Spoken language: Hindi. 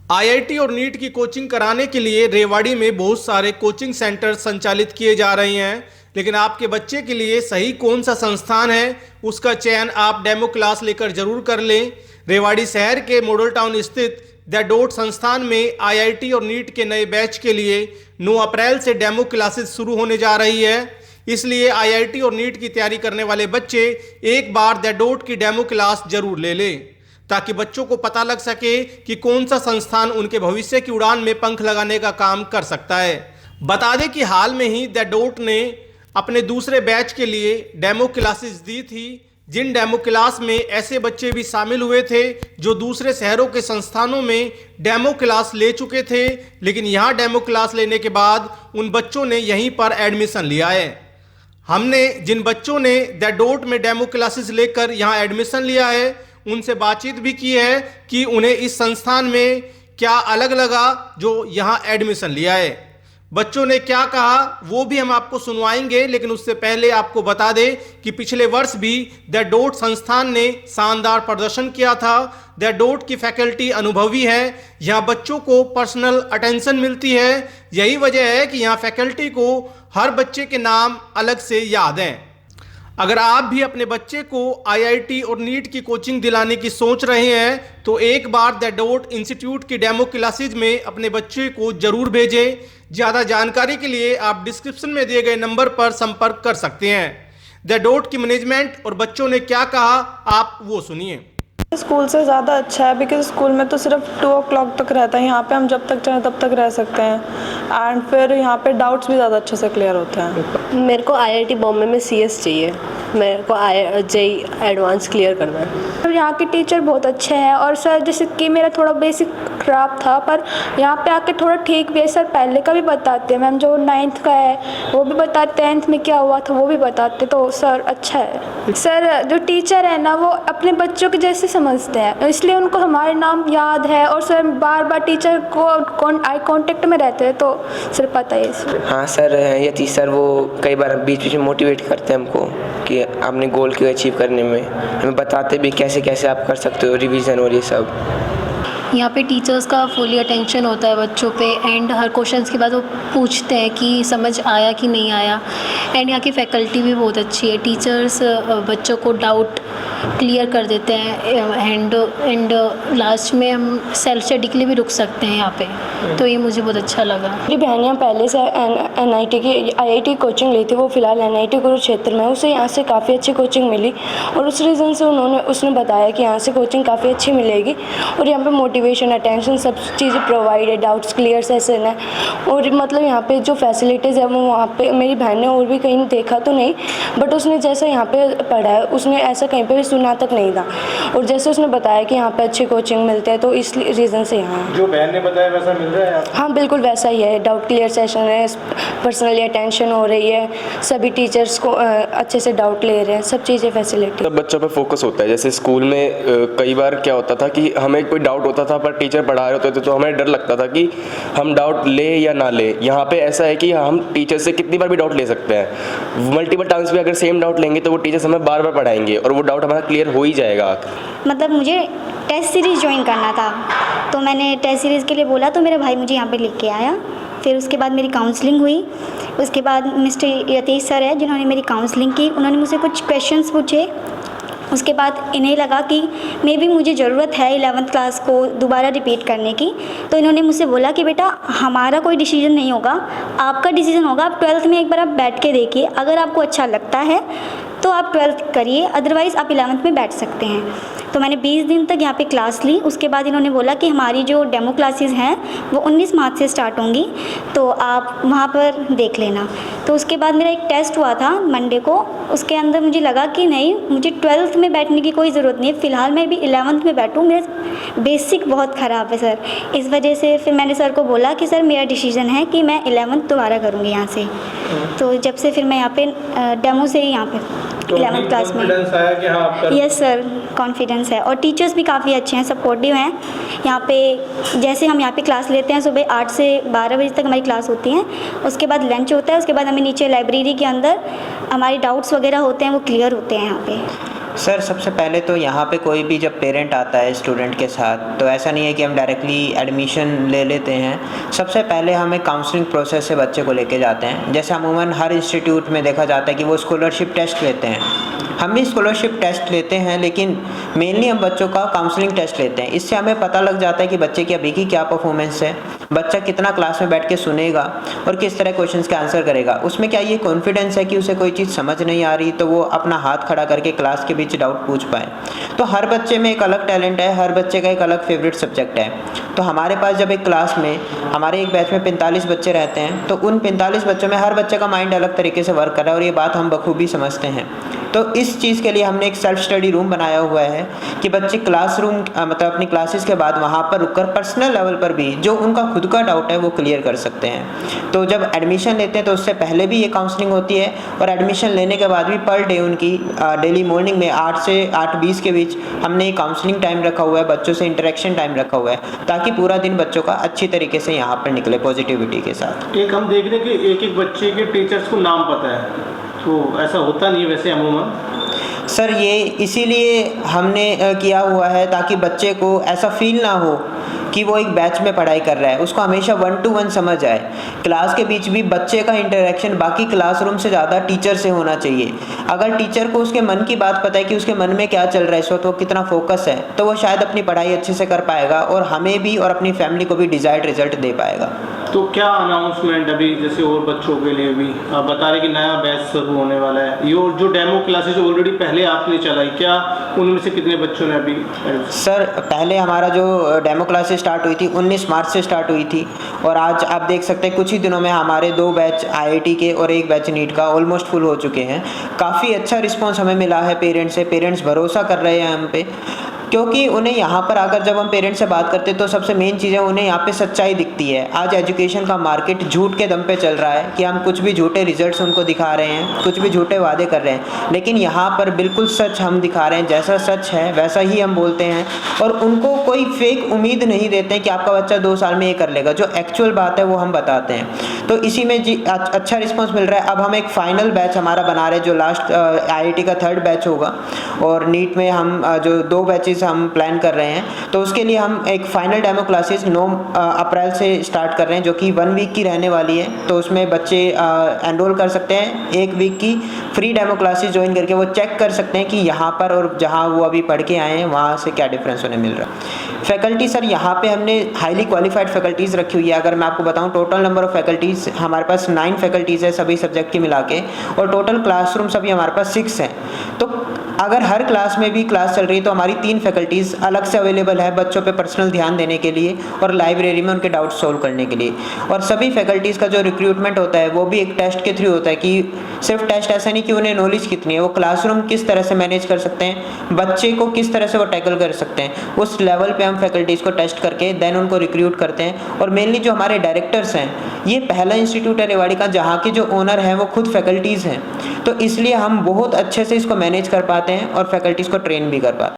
आईआईटी और नीट की कोचिंग कराने के लिए रेवाड़ी में बहुत सारे कोचिंग सेंटर संचालित किए जा रहे हैं, लेकिन आपके बच्चे के लिए सही कौन सा संस्थान है उसका चयन आप डेमो क्लास लेकर जरूर कर लें। रेवाड़ी शहर के मॉडल टाउन स्थित द डॉट संस्थान में आईआईटी और नीट के नए बैच के लिए 9 अप्रैल से डेमो क्लासेस शुरू होने जा रही है। इसलिए आईआईटी और नीट की तैयारी करने वाले बच्चे एक बार द डॉट की डेमो क्लास जरूर ले लें, ताकि बच्चों को पता लग सके कि कौन सा संस्थान उनके भविष्य की उड़ान में पंख लगाने का काम कर सकता है। बता दें कि हाल में ही द डॉट ने अपने दूसरे बैच के लिए डेमो क्लासेस दी थी, जिन डेमो क्लास में ऐसे बच्चे भी शामिल हुए थे जो दूसरे शहरों के संस्थानों में डेमो क्लास ले चुके थे, लेकिन यहाँ डेमो क्लास लेने के बाद उन बच्चों ने यहीं पर एडमिशन लिया है। हमने जिन बच्चों ने द डॉट में डेमो क्लासेस लेकर यहाँ एडमिशन लिया है उनसे बातचीत भी की है कि उन्हें इस संस्थान में क्या अलग लगा जो यहाँ एडमिशन लिया है। बच्चों ने क्या कहा वो भी हम आपको सुनवाएंगे, लेकिन उससे पहले आपको बता दें कि पिछले वर्ष भी द डॉट संस्थान ने शानदार प्रदर्शन किया था। द डॉट की फैकल्टी अनुभवी है, यहाँ बच्चों को पर्सनल अटेंशन मिलती है। यही वजह है कि यहाँ फैकल्टी को हर बच्चे के नाम अलग से याद हैं। अगर आप भी अपने बच्चे को आईआईटी और नीट की कोचिंग दिलाने की सोच रहे हैं तो एक बार द डॉट इंस्टीट्यूट की डेमो क्लासेज में अपने बच्चे को जरूर भेजें। ज़्यादा जानकारी के लिए आप डिस्क्रिप्शन में दिए गए नंबर पर संपर्क कर सकते हैं। द डॉट की मैनेजमेंट और बच्चों ने क्या कहा आप वो सुनिए। स्कूल से ज़्यादा अच्छा है, बिकॉज स्कूल में तो सिर्फ 2 o'clock तक रहता है, यहाँ पे हम जब तक चाहें तब तक रह सकते हैं एंड फिर यहाँ पे डाउट्स भी ज़्यादा अच्छे से क्लियर होते हैं। मेरे को आईआईटी बॉम्बे में सीएस चाहिए, मेरे को जेई एडवांस क्लियर करना है। और यहाँ के टीचर बहुत अच्छे हैं और सर जैसे कि मेरा थोड़ा बेसिक खराब था पर यहाँ पे आके थोड़ा ठीक भी है। सर पहले का भी बताते हैं, मैम जो 9th का है वो भी बताते, 10th में क्या हुआ था वो भी बताते, तो सर अच्छा है। सर जो टीचर है ना वो अपने बच्चों के जैसे समझते हैं, इसलिए उनको हमारे नाम याद है और सर बार बार टीचर को आई कांटेक्ट में रहते हैं, तो सर पता है इसलिए। हाँ सर, यतीश सर वो कई बार बीच बीच में मोटिवेट करते हैं हमको कि अपने गोल को अचीव करने में, हमें बताते भी कैसे कैसे आप कर सकते हो रिवीजन और ये सब। यहाँ पे टीचर्स का फुली अटेंशन होता है बच्चों पे एंड हर क्वेश्चंस के बाद वो पूछते हैं कि समझ आया कि नहीं आया। एंड यहाँ की फैकल्टी भी बहुत अच्छी है, टीचर्स बच्चों को डाउट क्लियर कर देते हैं एंड लास्ट में हम सेल्फ स्टडी के लिए भी रुक सकते हैं यहाँ पे, तो ये मुझे बहुत अच्छा लगा। मेरी बहन यहाँ पहले से एनआईटी की आईआईटी कोचिंग ली थी, वो फिलहाल एनआईटी कुरुक्षेत्र में, उसे यहाँ से काफ़ी अच्छी कोचिंग मिली और उस रीज़न से उसने बताया कि यहाँ से कोचिंग काफ़ी अच्छी मिलेगी और यहाँ पे मोटिवेशन अटेंशन सब चीज़ें प्रोवाइड है, डाउट्स क्लियर सेशन है और मतलब यहाँ पे जो फैसिलिटीज़ है वो वहाँ पे मेरी बहन ने और भी कहीं देखा तो नहीं, बट उसने जैसा यहाँ पे पढ़ा है उसने ऐसा कहीं पे भी सुना तक नहीं था और जैसे उसने बताया कि यहाँ पे अच्छी कोचिंग मिलते हैं तो इस रीज़न से यहाँ जो बहन ने बताया वैसा मिल रहा है आपको? हाँ बिल्कुल वैसा ही है, डाउट क्लियर सेशन है, पर्सनली अटेंशन हो रही है, सभी टीचर्स को अच्छे से डाउट ले रहे हैं, सब चीज़ें फैसिलिटी। सब बच्चों पे फोकस होता है। जैसे स्कूल में कई बार क्या होता था कि हमें कोई डाउट होता था पर टीचर पढ़ा रहे होते थे तो हमें डर लगता था कि हम डाउट ले या ना ले। यहाँ पे ऐसा है कि हम टीचर से कितनी बार भी डाउट ले सकते हैं, मल्टीपल टाइम्स भी अगर सेम डाउट लेंगे तो वो टीचर्स हमें बार बार पढ़ाएंगे और वो डाउट हमारा क्लियर हो ही जाएगा। मतलब मुझे टेस्ट सीरीज़ ज्वाइन करना था तो मैंने टेस्ट सीरीज़ के लिए बोला तो मेरा भाई मुझे यहाँ पे लेके आया। फिर उसके बाद मेरी काउंसलिंग हुई, उसके बाद मिस्टर यतीश सर है जिन्होंने मेरी काउंसलिंग की, उन्होंने मुझसे कुछ क्वेश्चंस पूछे। उसके बाद इन्हें लगा कि मे भी मुझे ज़रूरत है 11th क्लास को दोबारा रिपीट करने की, तो इन्होंने मुझसे बोला कि बेटा हमारा कोई डिसीजन नहीं होगा, आपका डिसीजन होगा। आप 12th में एक बार आप बैठ के देखिए, अगर आपको अच्छा लगता है तो आप 12th करिए, अदरवाइज़ आप 11th में बैठ सकते हैं। तो मैंने 20 दिन तक यहाँ पे क्लास ली। उसके बाद इन्होंने बोला कि हमारी जो डेमो क्लासेस हैं वो 19 मार्च से स्टार्ट होंगी, तो आप वहाँ पर देख लेना। तो उसके बाद मेरा एक टेस्ट हुआ था मंडे को, उसके अंदर मुझे लगा कि नहीं मुझे 12th में बैठने की कोई ज़रूरत नहीं है, फ़िलहाल मैं भी 11th में बैठूँ, मेरा बेसिक बहुत ख़राब है सर। इस वजह से फिर मैंने सर को बोला कि सर मेरा डिसीजन है कि मैं 11th दोबारा करूँगी यहाँ से। तो जब से फिर मैं यहाँ पे डेमो से ही यहाँ पे 11th क्लास में यस सर कॉन्फिडेंस है और टीचर्स भी काफ़ी अच्छे हैं, सपोर्टिव हैं। यहाँ पे जैसे हम यहाँ पे क्लास लेते हैं सुबह 8 से 12 बजे तक हमारी क्लास होती है, उसके बाद लंच होता है, उसके बाद हमें नीचे लाइब्रेरी के अंदर हमारे डाउट्स वगैरह होते हैं वो क्लियर होते हैं यहाँ पे। सर सबसे पहले तो यहाँ पे कोई भी जब पेरेंट आता है स्टूडेंट के साथ, तो ऐसा नहीं है कि हम डायरेक्टली एडमिशन ले लेते हैं। सबसे पहले हम एक काउंसलिंग प्रोसेस से बच्चे को लेके जाते हैं। जैसे अमूमन हर इंस्टीट्यूट में देखा जाता है कि वो स्कॉलरशिप टेस्ट लेते हैं, हम भी स्कॉलरशिप टेस्ट लेते हैं, लेकिन मेनली हम बच्चों का काउंसलिंग टेस्ट लेते हैं। इससे हमें पता लग जाता है कि बच्चे की अभी की क्या परफॉर्मेंस है, बच्चा कितना क्लास में बैठ के सुनेगा और किस तरह क्वेश्चंस के आंसर करेगा। उसमें क्या ये कॉन्फिडेंस है कि उसे कोई चीज़ समझ नहीं आ रही तो वो अपना हाथ खड़ा करके क्लास के बीच डाउट पूछ पाए। तो हर बच्चे में एक अलग टैलेंट है, हर बच्चे का एक अलग फेवरेट सब्जेक्ट है। तो हमारे पास जब एक क्लास में, हमारे एक बैच में 45 बच्चे रहते हैं, तो उन 45 बच्चों में हर बच्चे का माइंड अलग तरीके से वर्क कर रहा है और ये बात हम बखूबी समझते हैं। तो इस चीज़ के लिए हमने एक सेल्फ स्टडी रूम बनाया हुआ है कि बच्चे क्लासरूम मतलब अपनी क्लासेस के बाद वहाँ पर रुककर पर्सनल लेवल पर भी जो उनका खुद का डाउट है वो क्लियर कर सकते हैं। तो जब एडमिशन लेते हैं तो उससे पहले भी ये काउंसलिंग होती है और एडमिशन लेने के बाद भी पर डे उनकी डेली मॉर्निंग में 8 से 8:20 के बीच हमने काउंसलिंग टाइम रखा हुआ है, बच्चों से इंटरेक्शन टाइम रखा हुआ है, ताकि पूरा दिन बच्चों का अच्छी तरीके से यहाँ पर निकले पॉजिटिविटी के साथ। एक हम देख रहे हैं कि एक एक बच्चे के टीचर्स को नाम पता है, तो ऐसा होता नहीं है वैसे अमूमन। सर ये इसीलिए हमने किया हुआ है ताकि बच्चे को ऐसा फील ना हो कि वो एक बैच में पढ़ाई कर रहा है, उसको हमेशा 1 to 1 समझ आए। क्लास के बीच भी बच्चे का इंटरेक्शन बाकी क्लासरूम से ज़्यादा टीचर से होना चाहिए। अगर टीचर को उसके मन की बात पता है कि उसके मन में क्या चल रहा है इस वक्त, वो कितना फोकस है, तो वो शायद अपनी पढ़ाई अच्छे से कर पाएगा और हमें भी और अपनी फैमिली को भी डिज़ायर्ड रिजल्ट दे पाएगा। तो क्या अनाउंसमेंट अभी जैसे और बच्चों के लिए भी आप बता रहे कि नया बैच शुरू होने वाला है, ये और जो डेमो क्लासेस ऑलरेडी पहले आपने चलाई, क्या उनमें से कितने बच्चों ने अभी? सर पहले हमारा जो डेमो क्लासेस स्टार्ट हुई थी 19 मार्च से स्टार्ट हुई थी और आज आप देख सकते हैं कुछ ही दिनों में हमारे 2 बैच IIT के और 1 बैच नीट का ऑलमोस्ट फुल हो चुके हैं। काफ़ी अच्छा रिस्पॉन्स हमें मिला है पेरेंट्स से, पेरेंट्स भरोसा कर रहे हैं हम पे, क्योंकि उन्हें यहाँ पर आकर जब हम पेरेंट्स से बात करते हैं तो सबसे मेन चीज़ है उन्हें यहाँ पे सच्चाई दिखती है। आज एजुकेशन का मार्केट झूठ के दम पे चल रहा है कि हम कुछ भी झूठे रिजल्ट्स उनको दिखा रहे हैं, कुछ भी झूठे वादे कर रहे हैं, लेकिन यहाँ पर बिल्कुल सच हम दिखा रहे हैं। जैसा सच है वैसा ही हम बोलते हैं और उनको कोई फेक उम्मीद नहीं देते हैं कि आपका बच्चा 2 साल में ये कर लेगा। जो एक्चुअल बात है वो हम बताते हैं। तो इसी में जी अच्छा रिस्पॉन्स मिल रहा है। अब हम एक फाइनल बैच हमारा बना रहे हैं जो लास्ट IIT का 3rd बैच होगा और नीट में हम जो 2 बैचेस हम प्लान कर रहे हैं। तो उसके लिए हम एक फाइनल डेमो क्लासेस 9 अप्रैल से स्टार्ट कर रहे हैं जो कि 1 वीक की रहने वाली है। तो उसमें बच्चे एनरोल कर सकते हैं, 1 वीक की फ्री डेमो क्लासेस ज्वाइन करके वो चेक कर सकते हैं कि यहाँ पर और जहाँ वो अभी पढ़ के आए हैं वहाँ से क्या डिफरेंस उन्हें मिल रहा है। फैकल्टी सर यहाँ पे हमने हाईली क्वालिफाइड फैकल्टीज़ रखी हुई है। अगर मैं आपको बताऊँ टोटल नंबर ऑफ फैकल्टीज़ हमारे पास 9 फैकल्टीज़ है सभी सब्जेक्ट की मिला के, और टोटल क्लासरूम सभी हमारे पास 6 हैं। तो अगर हर क्लास में भी क्लास चल रही है तो हमारी 3 फैकल्टीज़ अलग से अवेलेबल है बच्चों पे पर्सनल ध्यान देने के लिए और लाइब्रेरी में उनके डाउट सॉल्व करने के लिए। और सभी फैकल्टीज़ का जो रिक्रूटमेंट होता है वो भी एक टेस्ट के थ्रू होता है कि सिर्फ टेस्ट ऐसा नहीं कि उन्हें नॉलेज कितनी है, वो क्लासरूम किस तरह से मैनेज कर सकते हैं, बच्चे को किस तरह से वो टैकल कर सकते हैं, उस लेवल पे हम फैकल्टीज़ को टेस्ट करके देन उनको रिक्रूट करते हैं। और मेनली जो हमारे डायरेक्टर्स हैं, ये पहला इंस्टीट्यूट है रेवाड़ी का जहाँ के जो ओनर हैं वो खुद फैकल्टीज़ हैं। तो इसलिए हम बहुत अच्छे से इसको मैनेज कर पाते हैं और फैकल्टीज़ को ट्रेन भी कर पाते हैं।